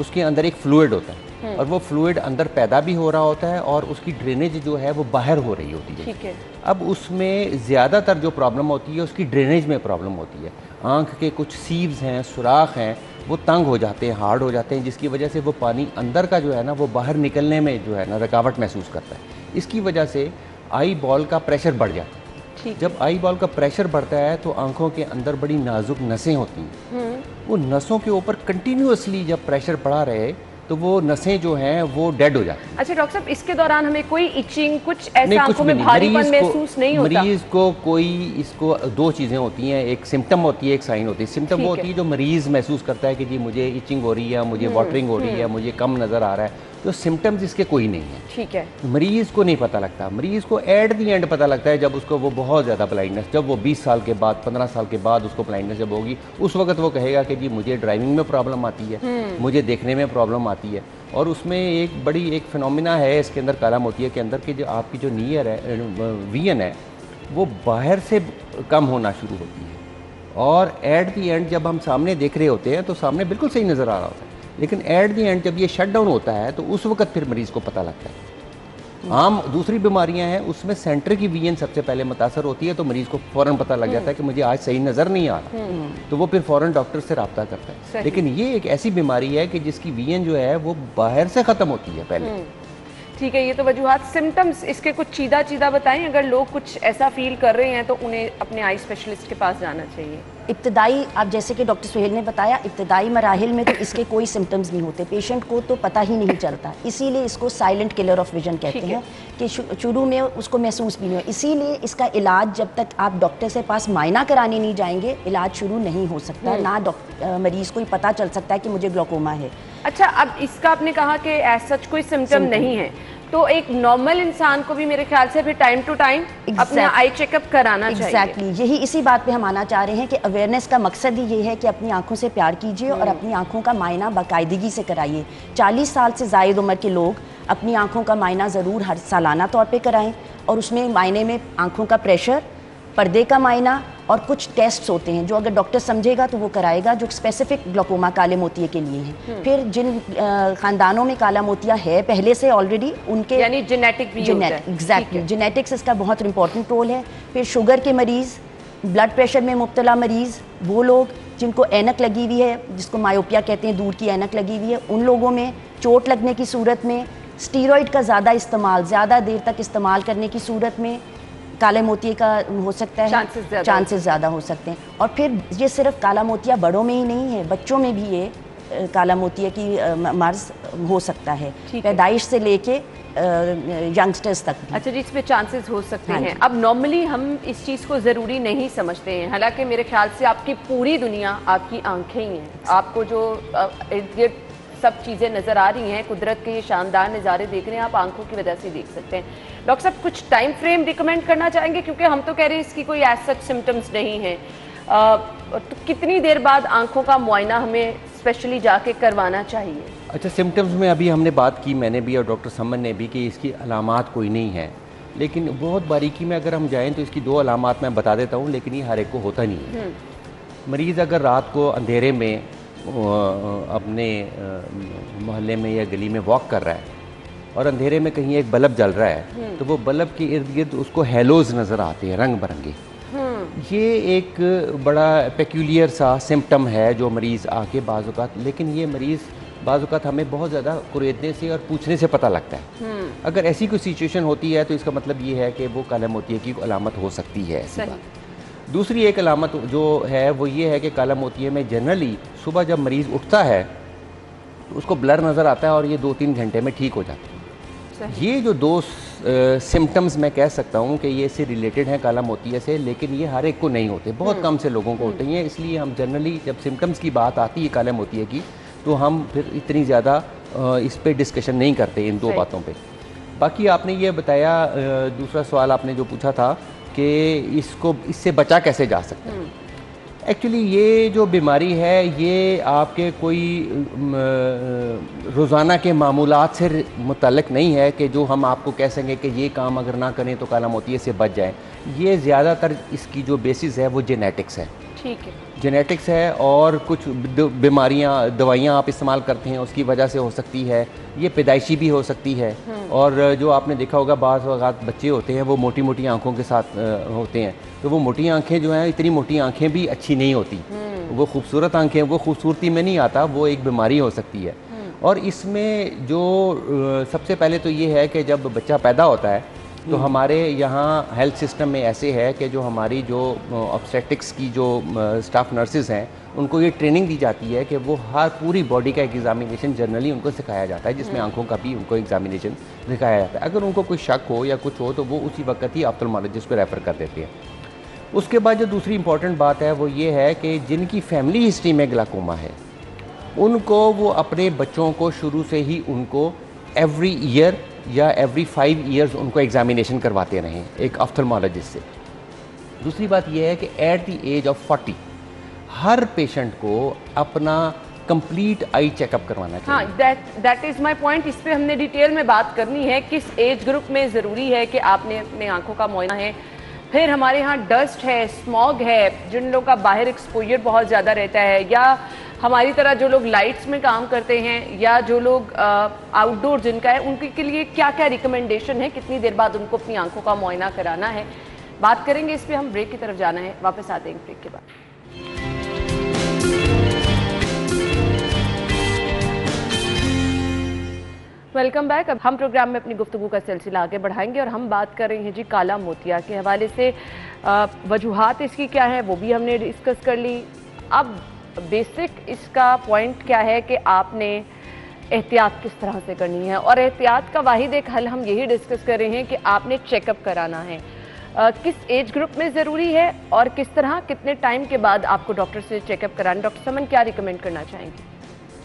Speaker 5: उसके अंदर एक फ्लूइड होता है और वो फ्लूइड अंदर पैदा भी हो रहा होता है और उसकी ड्रेनेज जो है वो बाहर हो रही होती है।
Speaker 1: ठीक है।
Speaker 5: अब उसमें ज़्यादातर जो प्रॉब्लम होती है उसकी ड्रेनेज में प्रॉब्लम होती है। आंख के कुछ सीव्स हैं, सुराख हैं, वो तंग हो जाते हैं, हार्ड हो जाते हैं, जिसकी वजह से वो पानी अंदर का जो है ना वो बाहर निकलने में जो है ना रुकावट महसूस करता है। इसकी वजह से आई बॉल का प्रेशर बढ़ जाता है। जब आई बॉल का प्रेशर बढ़ता है तो आंखों के अंदर बड़ी नाजुक नसें होती हैं। वो नसों के ऊपर कंटिन्यूअसली जब प्रेशर पड़ा रहे तो वो नसें जो हैं वो डेड हो जाती हैं।
Speaker 1: अच्छा डॉक्टर साहब, इसके दौरान हमें कोई इचिंग, कुछ ऐसा आंखों में भारीपन महसूस नहीं होता?
Speaker 5: मरीज को कोई, इसको दो चीज़ें होती हैं, एक सिम्टम होती है, एक साइन होती है। सिम्टम वो होती है जो मरीज महसूस करता है कि जी मुझे इचिंग हो रही है, मुझे वाटरिंग हो रही है, मुझे कम नज़र आ रहा है, तो सिम्टम्स इसके कोई नहीं है।
Speaker 1: ठीक है।
Speaker 5: मरीज़ को नहीं पता लगता, मरीज़ को एट दी एंड पता लगता है जब उसको वो बहुत ज़्यादा ब्लाइंडनेस, जब वो 20 साल के बाद, 15 साल के बाद उसको ब्लाइंडनेस जब होगी, उस वक्त वो कहेगा कि जी मुझे ड्राइविंग में प्रॉब्लम आती है, मुझे देखने में प्रॉब्लम आती है। और उसमें एक बड़ी एक फिनोमिना है इसके अंदर, काला मोतिया के अंदर, कि जो आपकी जो नियर है, विजन है, वो बाहर से कम होना शुरू होती है और एट दी एंड जब हम सामने देख रहे होते हैं तो सामने बिल्कुल सही नज़र आ रहा होता है, लेकिन एट दी एंड जब ये शट डाउन होता है तो उस वक्त फिर मरीज़ को पता लगता है। आम दूसरी बीमारियां हैं उसमें सेंटर की विजन सबसे पहले मुतासर होती है, तो मरीज़ को फ़ौरन पता लग जाता है कि मुझे आज सही नज़र नहीं आ रहा, तो वो फिर फ़ौरन डॉक्टर से रब्ता करता है। लेकिन ये एक ऐसी बीमारी है कि जिसकी विजन जो है वो बाहर से ख़त्म होती है पहले।
Speaker 1: ठीक है, ये तो वजूहात। सिम्टम्स इसके कुछ चीदा बताएं, अगर लोग कुछ ऐसा फील कर रहे हैं तो उन्हें अपने आई स्पेशलिस्ट के पास जाना चाहिए।
Speaker 4: इब्तदाई, आप जैसे कि डॉक्टर सुहेल ने बताया, इब्तदाई मराहिल में तो इसके कोई सिम्टम्स नहीं होते, पेशेंट को तो पता ही नहीं चलता, इसीलिए इसको साइलेंट किलर ऑफ विजन कहते हैं कि शुरू में उसको महसूस भी नहीं हो। इसीलिए इसका इलाज जब तक आप डॉक्टर से पास मायना कराने नहीं जाएंगे, इलाज शुरू नहीं हो सकता, ना मरीज़ को ही पता चल सकता है कि मुझे ग्लोकोमा है। अच्छा,
Speaker 1: अब इसका आपने कहा कि एज सच कोई सिम्टम नहीं है, तो एक नॉर्मल इंसान को भी मेरे ख्याल से फिर टाइम टू टाइम अपना आई चेकअप कराना चाहिए।
Speaker 4: एग्जैक्टली, यही इसी बात पे हम आना चाह रहे हैं कि अवेयरनेस का मकसद ही ये है कि अपनी आंखों से प्यार कीजिए और अपनी आंखों का मायना बाकायदगी से कराइए। 40 साल से ज़ायद उम्र के लोग अपनी आंखों का मायना ज़रूर हर सालाना तौर पे कराएं, और उसमें मायने में आंखों का प्रेशर, पर्दे का मायना और कुछ टेस्ट्स होते हैं जो अगर डॉक्टर समझेगा तो वो कराएगा, जो स्पेसिफिक ग्लोकोमा काले मोतिये के लिए हैं। फिर जिन खानदानों में काला मोतिया है पहले से ऑलरेडी, उनके
Speaker 1: यानी जेनेटिक भी होता है।
Speaker 4: एग्जैक्टली, जेनेटिक्स इसका बहुत इंपॉर्टेंट रोल है। फिर शुगर के मरीज़, ब्लड प्रेशर में मुब्तला मरीज़, वो लोग जिनको ऐनक लगी हुई है, जिसको मायोपिया कहते हैं, दूर की ऐनक लगी हुई है, उन लोगों में चोट लगने की सूरत में, स्टीरॉयड का ज़्यादा इस्तेमाल, ज़्यादा देर तक इस्तेमाल करने की सूरत में काले मोतिये का हो सकता है, चांसेस ज़्यादा हो सकते हैं। और फिर ये सिर्फ काला मोतिया बड़ों में ही नहीं है, बच्चों में भी ये काला मोतिया की मर्ज हो सकता है, पैदाइश से लेके यंगस्टर्स तक भी।
Speaker 1: अच्छा जी, इसमें चांसेस हो सकते हैं। अब नॉर्मली हम इस चीज़ को ज़रूरी नहीं समझते हैं, हालांकि मेरे ख्याल से आपकी पूरी दुनिया आपकी आंखें ही हैं। आपको जो इर्द गिर्द सब चीज़ें नज़र आ रही हैं, कुदरत के ये शानदार नज़ारे देख रहे हैं, आप आंखों की वजह से देख सकते हैं। डॉक्टर साहब, कुछ टाइम फ्रेम रिकमेंड करना चाहेंगे, क्योंकि हम तो कह रहे हैं इसकी कोई एज सच सिम्टम्स नहीं है, तो कितनी देर बाद आंखों का मुआयना हमें स्पेशली जाके करवाना चाहिए?
Speaker 5: अच्छा, सिम्टम्स में अभी हमने बात की, मैंने भी और डॉक्टर समन ने भी, कि इसकी अलामात कोई नहीं है, लेकिन बहुत बारीकी में अगर हम जाएँ तो इसकी दो अलामात मैं बता देता हूँ, लेकिन ये हर एक को होता नहीं है। मरीज़ अगर रात को अंधेरे में अपने मोहल्ले में या गली में वॉक कर रहा है और अंधेरे में कहीं एक बल्ब जल रहा है, तो वो बल्ब के इर्द गिर्द उसको हेलोज नज़र आते हैं, रंग बिरंगे। ये एक बड़ा पेक्यूलियर सा सिम्टम है जो मरीज़ आके बाज़-औक़ात, लेकिन ये मरीज़ बाज़-औक़ात हमें बहुत ज़्यादा कुरेदने से और पूछने से पता लगता है। अगर ऐसी कोई सिचुएशन होती है तो इसका मतलब ये है कि वो काला मोतिया की अलामत हो सकती है। ऐसी बात। दूसरी एक अलामत जो है वो ये है कि काला मोतिये में जनरली सुबह जब मरीज़ उठता है तो उसको ब्लर नज़र आता है और ये 2-3 घंटे में ठीक हो जाता है। ये जो दो सिम्टम्स मैं कह सकता हूँ कि ये इससे रिलेटेड हैं काला मोतिया से, लेकिन ये हर एक को नहीं होते, बहुत कम से लोगों को होते हैं। इसलिए हम जनरली जब सिम्टम्स की बात आती है काला मोतिया की, तो हम फिर इतनी ज़्यादा इस पर डिस्कशन नहीं करते इन दो बातों पर। बाकी आपने ये बताया, दूसरा सवाल आपने जो पूछा था कि इससे बचा कैसे जा सकता है। एक्चुअली ये जो बीमारी है ये आपके कोई रोज़ाना के मामूलात से मुतल्लिक नहीं है कि जो हम आपको कह सकेंगे कि ये काम अगर ना करें तो काला मोतिया से बच जाए। ये ज़्यादातर इसकी जो बेसिस है वो जेनेटिक्स है।
Speaker 1: ठीक है,
Speaker 5: जेनेटिक्स है, और कुछ बीमारियां, दवाइयां आप इस्तेमाल करते हैं उसकी वजह से हो सकती है। ये पैदाइशी भी हो सकती है। और जो आपने देखा होगा बाज़ वक़्त बच्चे होते हैं वो मोटी मोटी आंखों के साथ होते हैं, तो वो मोटी आंखें जो हैं, इतनी मोटी आंखें भी अच्छी नहीं होती। वो खूबसूरत आंखें, वो खूबसूरती में नहीं आता, वो एक बीमारी हो सकती है। और इसमें जो सबसे पहले तो ये है कि जब बच्चा पैदा होता है तो हमारे यहाँ हेल्थ सिस्टम में ऐसे है कि जो हमारी जो ऑब्स्टेटिक्स की जो स्टाफ नर्सेज हैं उनको ये ट्रेनिंग दी जाती है कि वो हर पूरी बॉडी का एग्जामिनेशन जनरली उनको सिखाया जाता है, जिसमें आंखों का भी उनको एग्जामिनेशन दिखाया जाता है। अगर उनको कोई शक हो या कुछ हो तो वो उसी वक्त ही ऑप्थेल्मोलॉजिस्ट को रेफ़र कर देते हैं। उसके बाद जो दूसरी इंपॉर्टेंट बात है वो ये है कि जिनकी फैमिली हिस्ट्री में ग्लाकोमा है उनको वो अपने बच्चों को शुरू से ही उनको एवरी ईयर या एवरी 5 ईयर्स उनको एग्जामिनेशन करवाते रहें एक ऑप्थेल्मोलॉजिस्ट से। दूसरी बात यह है कि एट द एज ऑफ 40 हर पेशेंट को अपना कंप्लीट आई चेकअप करवाना चाहिए।
Speaker 1: हाँ, दैट इज़ माय पॉइंट। इस पे हमने डिटेल में बात करनी है, किस एज ग्रुप में ज़रूरी है कि आपने अपने आंखों का मुआयना है। फिर हमारे यहाँ डस्ट है, स्मॉग है, जिन लोगों का बाहर एक्सपोजर बहुत ज़्यादा रहता है, या हमारी तरह जो लोग लाइट्स में काम करते हैं, या जो लोग आउटडोर जिनका है, उनके के लिए क्या क्या रिकमेंडेशन है, कितनी देर बाद उनको अपनी आंखों का मुआयना कराना है, बात करेंगे। इस पर हम ब्रेक की तरफ जाना है, वापस आते हैं ब्रेक के बाद। Welcome back. अब हम प्रोग्राम में अपनी गुफ्तगू का सिलसिला आगे बढ़ाएंगे और हम बात कर रहे हैं जी काला मोतिया के हवाले से। वजूहात इसकी क्या है वो भी हमने डिस्कस कर ली। अब बेसिक इसका पॉइंट क्या है कि आपने एहतियात किस तरह से करनी है, और एहतियात का वाहिद एक हल हम यही डिस्कस कर रहे हैं कि आपने चेकअप कराना है। किस एज ग्रुप में ज़रूरी है और किस तरह कितने टाइम के बाद आपको डॉक्टर से चेकअप कराना। डॉक्टर समन क्या रिकमेंड करना चाहेंगे?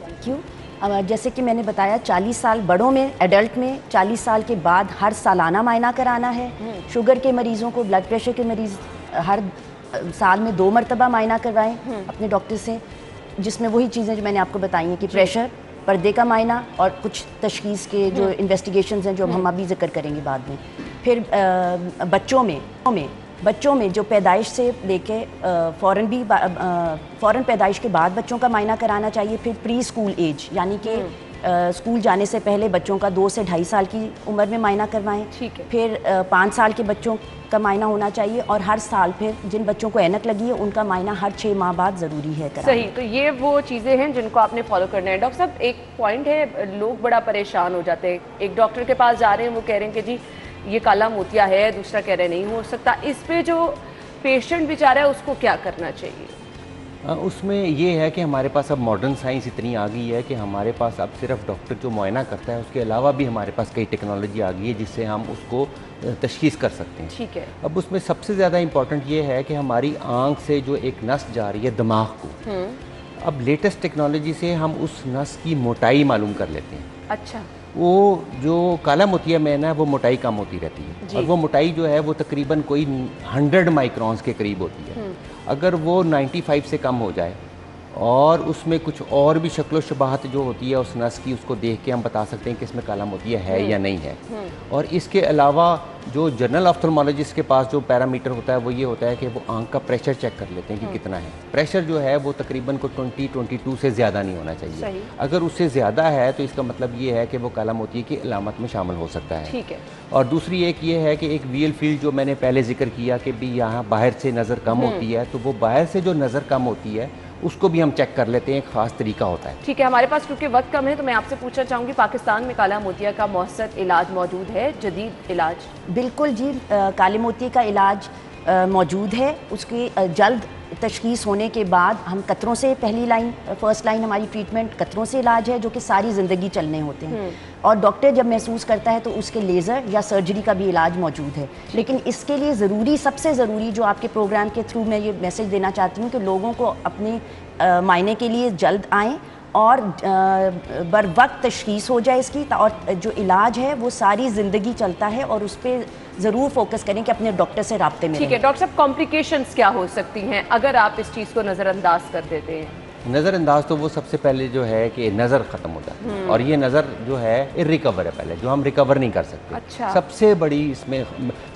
Speaker 4: Thank you. जैसे कि मैंने बताया 40 साल बड़ों में, एडल्ट में 40 साल के बाद हर सालाना मायना कराना है। शुगर के मरीज़ों को, ब्लड प्रेशर के मरीज़ हर साल में 2 मरतबा मायना करवाएं अपने डॉक्टर से, जिसमें वही चीज़ें जो मैंने आपको बताई हैं कि प्रेशर, पर्दे का मायना और कुछ तशखीस के जो इन्वेस्टिगेशंस हैं जो हम अभी जिक्र करेंगे बाद में। फिर बच्चों में जो पैदाइश से लेके फ़ौरन पैदाइश के बाद बच्चों का मायना कराना चाहिए। फिर प्री स्कूल एज यानी कि स्कूल जाने से पहले बच्चों का 2 से 2.5 साल की उम्र में मायना करवाएं।
Speaker 1: ठीक है।
Speaker 4: फिर 5 साल के बच्चों का मायना होना चाहिए, और हर साल फिर जिन बच्चों को ऐनक लगी है उनका मायना हर 6 माह बाद ज़रूरी है कराना।
Speaker 1: सही, तो ये वो चीज़ें हैं जिनको आपने फॉलो करना है। डॉक्टर साहब एक पॉइंट है, लोग बड़ा परेशान हो जाते हैं, एक डॉक्टर के पास जा रहे हैं, वो कह रहे हैं कि जी ये काला मोतिया है, दूसरा कह रहे नहीं हो सकता। इस पे जो पेशेंट बेचारा है उसको क्या करना चाहिए?
Speaker 5: उसमें ये है कि हमारे पास अब मॉडर्न साइंस इतनी आ गई है कि हमारे पास अब सिर्फ डॉक्टर जो मुआयना करता है उसके अलावा भी हमारे पास कई टेक्नोलॉजी आ गई है जिससे हम उसको तशखीस कर सकते हैं।
Speaker 1: ठीक है।
Speaker 5: अब उसमें सबसे ज़्यादा इम्पॉर्टेंट ये है कि हमारी आँख से जो एक नस जा रही है दिमाग को, अब लेटेस्ट टेक्नोलॉजी से हम उस नस की मोटाई मालूम कर लेते हैं।
Speaker 1: अच्छा।
Speaker 5: वो जो काला मोतिया में है वो मोटाई कम होती रहती है, और वो मोटाई जो है वो तकरीबन कोई 100 माइक्रॉन्स के करीब होती है। अगर वो 95 से कम हो जाए और उसमें कुछ और भी शक्लो शबाहत जो होती है उस नस की, उसको देख के हम बता सकते हैं कि इसमें काला मोतिया है या नहीं है। और इसके अलावा जो जनरल ऑप्थेल्मोलॉजिस्ट के पास जो पैरामीटर होता है वो ये होता है कि वो आंख का प्रेशर चेक कर लेते हैं कि कितना है। प्रेशर जो है वो तकरीबन को 20-22 से ज़्यादा नहीं होना चाहिए।
Speaker 1: सही।
Speaker 5: अगर उससे ज़्यादा है तो इसका मतलब ये है कि वो काला मोतिया की अलामत में शामिल हो सकता है।
Speaker 1: ठीक है। और
Speaker 5: दूसरी एक ये है कि एक वीएल फील्ड जो मैंने पहले जिक्र किया कि भी यहाँ बाहर से नज़र कम होती है, तो वो बाहर से जो नज़र कम होती है उसको भी हम चेक कर लेते हैं, एक ख़ास तरीका होता है।
Speaker 1: ठीक है, हमारे पास क्योंकि वक्त कम है तो मैं आपसे पूछना चाहूँगी, पाकिस्तान में काला मोतिया का मौसर इलाज मौजूद है, जदीद इलाज?
Speaker 4: बिल्कुल जी, काले मोतिया का इलाज मौजूद है। उसकी जल्द तशखीस होने के बाद हम कतरों से फर्स्ट लाइन हमारी ट्रीटमेंट कतरों से इलाज है, जो कि सारी ज़िंदगी चलने होते हैं। और डॉक्टर जब महसूस करता है तो उसके लेज़र या सर्जरी का भी इलाज मौजूद है। लेकिन इसके लिए ज़रूरी, सबसे ज़रूरी जो आपके प्रोग्राम के थ्रू मैं ये मैसेज देना चाहती हूँ कि लोगों को अपने मायने के लिए जल्द आएँ और बर वक्त तशखीस हो जाए इसकी, और जो इलाज है वो सारी ज़िंदगी चलता है, और उस पर ज़रूर फोकस करें कि अपने डॉक्टर से राब्ते में
Speaker 1: ठीक है डॉक्टर साहब, कॉम्प्लिकेशंस क्या हो सकती हैं अगर आप इस चीज़ को नज़रअंदाज कर देते हैं?
Speaker 5: नज़रअंदाज तो वो सबसे पहले जो है कि नज़र ख़त्म हो जाती है, और ये नज़र जो है इरिकवर है, पहले जो हम रिकवर नहीं कर सकते।
Speaker 1: अच्छा।
Speaker 5: सबसे बड़ी इसमें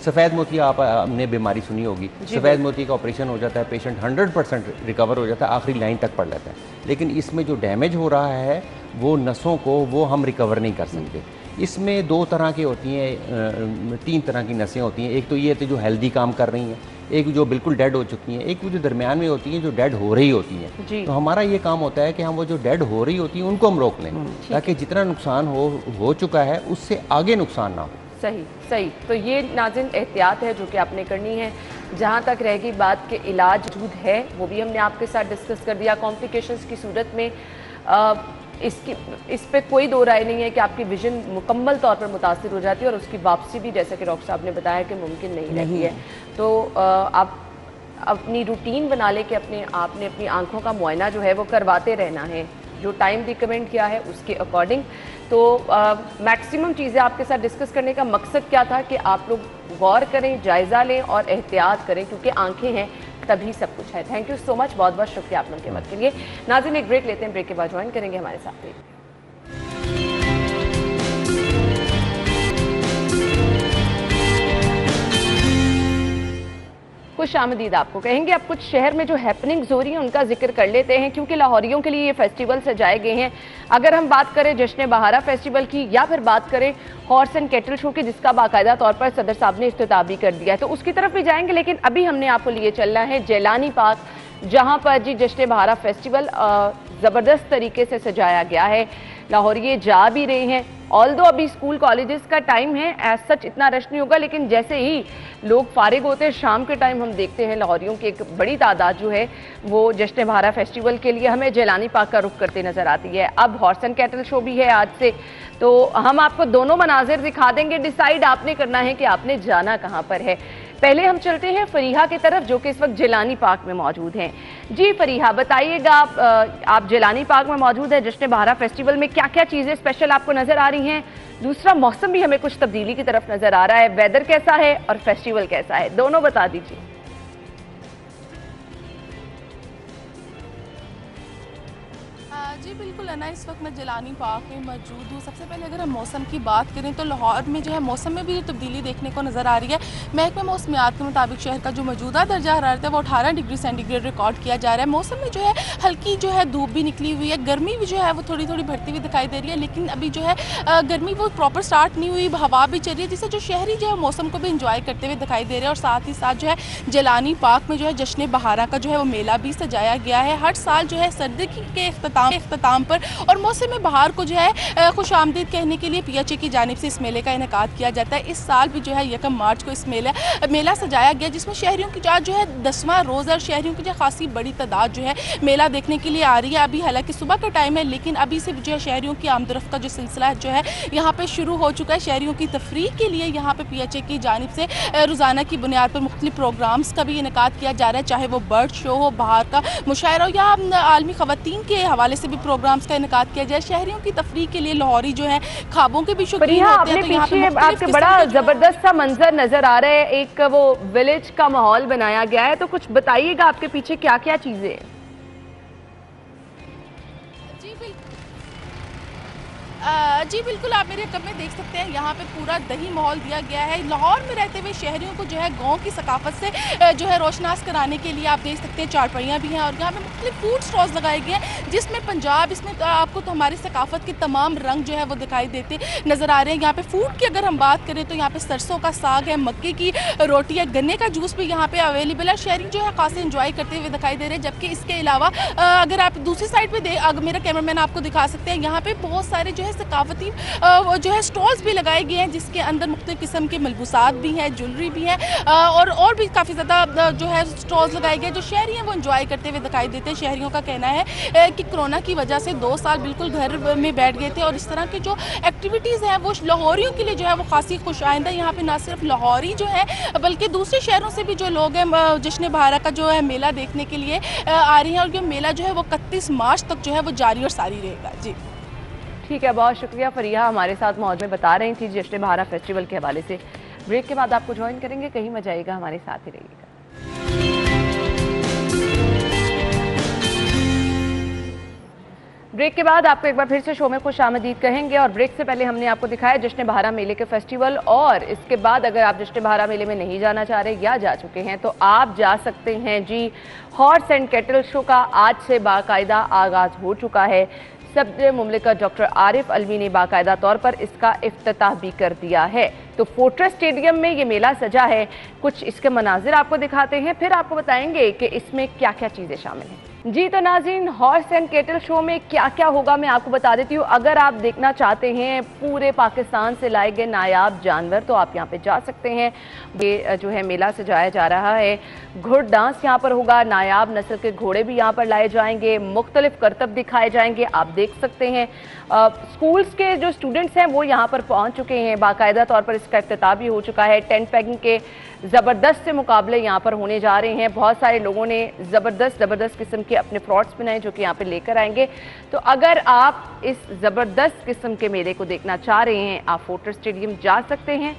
Speaker 5: सफ़ेद मोती, आपने बीमारी सुनी होगी, सफ़ेद मोती का ऑपरेशन हो जाता है, पेशेंट 100% रिकवर हो जाता है, आखिरी लाइन तक पड़ लेता है। लेकिन इसमें जो डैमेज हो रहा है वो नसों को, वो हम रिकवर नहीं कर सकते। इसमें दो तरह की होती हैं, तीन तरह की नसें होती हैं। एक तो ये जो हेल्दी काम कर रही हैं, एक जो बिल्कुल डेड हो चुकी हैं, एक वो जो दरमियान में होती हैं जो डेड हो रही होती हैं। तो हमारा ये काम होता है कि हम वो जो डेड हो रही होती हैं उनको हम रोक लें, ताकि जितना नुकसान हो चुका है उससे आगे नुकसान ना हो।
Speaker 1: सही सही। तो ये नाज़रीन एहतियात है जो कि आपने करनी है। जहाँ तक रहेगी बात के इलाज मौजूद है वो भी हमने आपके साथ डिस्कस कर दिया। कॉम्प्लिकेशंस की सूरत में इस पे कोई दो राय नहीं है कि आपकी विजन मुकम्मल तौर पर मुतासिर हो जाती है, और उसकी वापसी भी जैसा कि डॉक्टर साहब ने बताया कि मुमकिन नहीं रहती है। तो आप अपनी रूटीन बना ले कि आपने अपनी आंखों का मुआयना जो है वो करवाते रहना है, जो टाइम रिकमेंड किया है उसके अकॉर्डिंग। तो मैक्सिमम चीज़ें आपके साथ डिस्कस करने का मकसद क्या था कि आप लोग गौर करें, जायज़ा लें और एहतियात करें, क्योंकि आंखें हैं तभी सब कुछ है। थैंक यू सो मच, बहुत बहुत शुक्रिया आप लोगों के वक्त के लिए। नाज़रीन एक ब्रेक लेते हैं, ब्रेक के बाद ज्वाइन करेंगे हमारे साथ। खुश आमदीद आपको कहेंगे। अब कुछ शहर में जो हैपनिंग्स हो रही हैं उनका जिक्र कर लेते हैं, क्योंकि लाहौरियों के लिए ये फेस्टिवल सजाए गए हैं। अगर हम बात करें जश्न बहारा फेस्टिवल की, या फिर बात करें हॉर्स एंड कैटल शो की, जिसका बाकायदा तौर पर सदर साहब ने इफ्तिताह भी कर दिया है, तो उसकी तरफ भी जाएंगे। लेकिन अभी हमने आपको लिए चलना है जेलानी पार्क, जहाँ पर जी जश्न बहारा फेस्टिवल ज़बरदस्त तरीके से सजाया गया है। लाहौरिये जा भी रहे हैं, ऑल्दो अभी स्कूल कॉलेजेस का टाइम है, एज सच इतना रश नहीं होगा, लेकिन जैसे ही लोग फारिग होते हैं शाम के टाइम हम देखते हैं लाहौरियों की एक बड़ी तादाद जो है वो जश्न बहारा फेस्टिवल के लिए हमें जेलानी पार्क का रुख करते नजर आती है। अब हॉर्स एंड कैटल शो भी है आज से, तो हम आपको दोनों मनाजिर दिखा देंगे। डिसाइड आपने करना है कि आपने जाना कहाँ पर है। पहले हम चलते हैं फरीहा की तरफ, जो कि इस वक्त जेलानी पार्क में मौजूद हैं। जी फरीहा, बताइएगा, आप जेलानी पार्क में मौजूद है, जश्न बहारा फेस्टिवल में क्या क्या चीज़ें स्पेशल आपको नज़र आ रही हैं? दूसरा, मौसम भी हमें कुछ तब्दीली की तरफ नज़र आ रहा है, वेदर कैसा है और फेस्टिवल कैसा है, दोनों बता दीजिए।
Speaker 6: जी बिल्कुल है ना, इस वक्त मैं जेलानी पार्क में मौजूद हूँ। सबसे पहले अगर हम मौसम की बात करें तो लाहौर में जो है मौसम में भी तब्दीली देखने को नज़र आ रही है। महकमा मौसमियात के मुताबिक शहर का जो मौजूदा दर्जा हरारत है वो 18 डिग्री सेंटीग्रेड रिकॉर्ड किया जा रहा है। मौसम में जो है हल्की जो है धूप भी निकली हुई है, गर्मी भी जो है वो थोड़ी थोड़ी बढ़ती हुई दिखाई दे रही है, लेकिन अभी जो है गर्मी वो प्रॉपर स्टार्ट नहीं हुई, हवा भी चल रही है, जिससे जो शहरी जो है मौसम को भी इंजॉय करते हुए दिखाई दे रहे हैं। और साथ ही साथ जो है जेलानी पार्क में जो है जश्न बहारा का जो है वो मेला भी सजाया गया है। हर साल जो है सर्दी के इख्तिताम पर और मौसम में बहार को जो है खुश आमदीद कहने के लिए PHA की जानिब से इस मेले का इनेकाद किया जाता है। इस साल भी जो है 1 मार्च को इस मेला सजाया गया, जिसमें शहरियों की जो है 10वां रोज़ और शहरियों की जो खासी बड़ी तादाद जो है मेला देखने के लिए आ रही है। अभी हालांकि सुबह का टाइम है, लेकिन अभी से जो है शहरियों की आमदरफ्त का जो सिलसिला जो है यहाँ पे शुरू हो चुका है। शहरियों की तफरीह के लिए यहाँ पे PHA की जानिब से रोज़ाना की बुनियाद पर मुख्तलिफ प्रोग्राम्स का भी इनेकाद किया जा रहा है, चाहे वो बर्ड शो हो, बाहर का मुशायरा हो, या आलमी खवातीन के हवाले से भी प्रोग्राम्स का इनेकाद किया जाए। शहरियों की तफरीह के लिए लाहौरी जो है ख्वाबों के भी शौकीन होते हैं। तो यहाँ पे
Speaker 1: आपके बड़ा जबरदस्त सा मंजर नजर आ रहा है, एक वो विलेज का माहौल बनाया गया है, तो कुछ बताइएगा आपके पीछे क्या क्या चीजें हैं?
Speaker 6: जी बिल्कुल, आप मेरे कम में देख सकते हैं यहाँ पे पूरा दही माहौल दिया गया है। लाहौर में रहते हुए शहरियों को जो है गांव की सकाफत से जो है रोशनास कराने के लिए आप देख सकते हैं चारपाइयाँ भी हैं, और यहाँ पे मुख्तलिफ फूड स्टॉल्स लगाए गए हैं, जिसमें पंजाब, इसमें तो आपको तो हमारी सकाफत के तमाम रंग जो है वो दिखाई देते नज़र आ रहे हैं। यहाँ पे फूड की अगर हम बात करें तो यहाँ पे सरसों का साग है, मक्के की रोटी है, गन्ने का जूस भी यहाँ पे अवेलेबल है। शहरी जो है खासे इंजॉय करते हुए दिखाई दे रहे हैं। जबकि इसके अलावा अगर आप दूसरी साइड पर मेरा कैमरामैन आपको दिखा सकते हैं, यहाँ पे बहुत सारे जो है सकाफती जो है स्टॉल्स भी लगाए गए हैं, जिसके अंदर मुख्तलिफ किस्म के मलबूसात भी हैं, ज्वेलरी भी है, और भी काफ़ी ज़्यादा जो है स्टॉल्स लगाए गए जो शहरी हैं वो इंजॉय करते हुए दिखाई देते हैं। शहरियों का कहना है कि कोरोना की वजह से 2 साल बिल्कुल घर में बैठ गए थे और इस तरह की जो एक्टिविटीज़ हैं वो लाहौरियों के लिए जो है वो खासी खुश आइंदा। यहाँ पे ना सिर्फ लाहौरी जो है बल्कि दूसरे शहरों से भी जो लोग हैं जश्न बहारा का जो है मेला देखने के लिए आ रही हैं, और ये मेला जो है वो 31 मार्च तक जो है वो जारी और सारी रहेगा। जी
Speaker 1: ठीक है, बहुत शुक्रिया फरिया हमारे साथ मौज में बता रही थी जश्न बहारा फेस्टिवल के हवाले से। ब्रेक के बाद आपको ज्वाइन करेंगे, कहीं मत जाइएगा, हमारे साथ ही रहिएगा। ब्रेक के बाद आपको एक बार फिर से शो में खुशामदीद कहेंगे, और ब्रेक से पहले हमने आपको दिखाया जश्न बहारा मेले के फेस्टिवल, और इसके बाद अगर आप जश्न बहारा मेले में नहीं जाना चाह रहे या जा चुके हैं तो आप जा सकते हैं जी। हॉर्स एंड कैटल शो का आज से बाकायदा आगाज हो चुका है। सदर मुमलिकत डॉक्टर आरिफ अलवी ने बाकायदा तौर पर इसका इफ्तिताह भी कर दिया है। तो फोर्ट्रेस स्टेडियम में ये मेला सजा है, कुछ इसके मनाजिर आपको दिखाते हैं, फिर आपको बताएंगे कि इसमें क्या क्या चीज़ें शामिल हैं। जी तो नाज़रीन, हॉर्स एंड कैटल शो में क्या क्या होगा मैं आपको बता देती हूँ। अगर आप देखना चाहते हैं पूरे पाकिस्तान से लाए गए नायाब जानवर तो आप यहाँ पे जा सकते हैं। ये जो है मेला सजाया जा रहा है। घुड़ डांस यहाँ पर होगा, नायाब नस्ल के घोड़े भी यहाँ पर लाए जाएंगे, मुख्तलिफ करतब दिखाए जाएंगे, आप देख सकते हैं। स्कूल्स के जो स्टूडेंट्स हैं वो यहाँ पर पहुँच चुके हैं, बाकायदा तौर पर इसका इफ्तिताह भी हो चुका है। टेंट पैकिंग के ज़बरदस्त से मुकाबले यहाँ पर होने जा रहे हैं। बहुत सारे लोगों ने ज़बरदस्त किस्म के अपने फ्रॉड्स बनाए जो कि यहाँ पे लेकर आएंगे। तो अगर आप इस ज़बरदस्त किस्म के मेले को देखना चाह रहे हैं, आप फोर्ट्रेस स्टेडियम जा सकते हैं।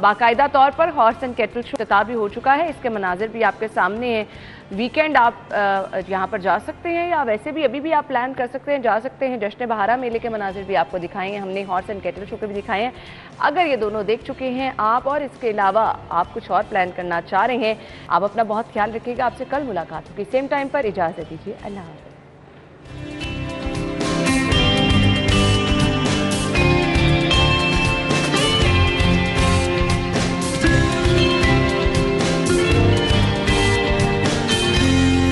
Speaker 1: बाकायदा तौर पर हॉर्स एंड कैटल शो इफ्तिताह भी हो चुका है, इसके मनाजिर भी आपके सामने हैं। वीकेंड आप यहाँ पर जा सकते हैं, या वैसे भी अभी भी आप प्लान कर सकते हैं, जा सकते हैं। जश्न बहारा मेले के मनाजिर भी आपको दिखाएंगे, हमने हॉर्स एंड कैटल शो के भी दिखाए हैं। अगर ये दोनों देख चुके हैं आप और इसके अलावा आप कुछ और प्लान करना चाह रहे हैं, आप अपना बहुत ख्याल रखिएगा। आपसे कल मुलाकात होगी सेम टाइम पर। इजाज़त दीजिए, अल्लाह हाफ़िज़।